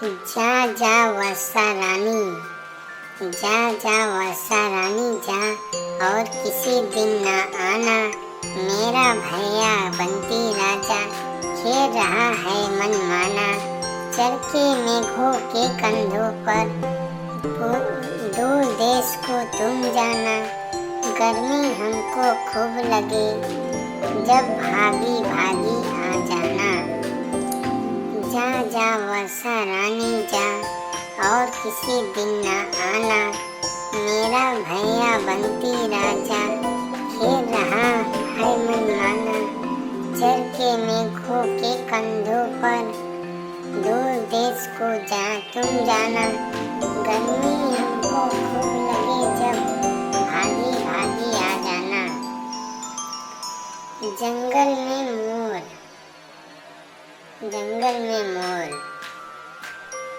जा जा वर्षा रानी, जा जा वर्षा रानी जा, और किसी दिन ना आना। मेरा भैया बंटी राजा खेल रहा है मन माना। चरखे मेघों के कंधों पर दूर देश को तुम जाना। गर्मी हमको खूब लगे जब भागी भागी आ जाना। जा जा वर्षा रानी जा, और किसी दिन ना आना। मेरा भैया बंटी राजा खेल रहा है मन माना। चरखे मेघों के कंधों पर दूर देश को तुम जाना। गर्मी हमको खूब लगे जब भागी भागी आ जाना। जंगल में मोर, जंगल में मोर,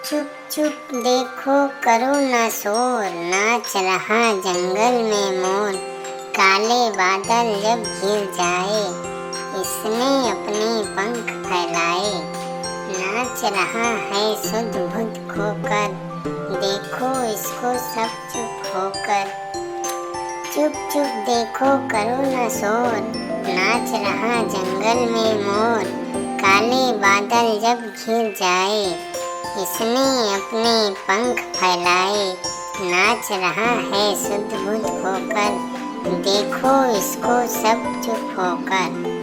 चुप चुप देखो करो ना शोर। नाच रहा जंगल में मोर, काले बादल जब घिर जाए इसने अपने पंख फैलाए। नाच रहा है सुध बुध खोकर, देखो इसको सब चुप होकर। चुप चुप देखो करो ना शोर, नाच रहा जंगल में मोर, काले बादल जब घिर जाए इसने अपने पंख फैलाए। नाच रहा है सुध बुध होकर, देखो इसको सब चुप होकर।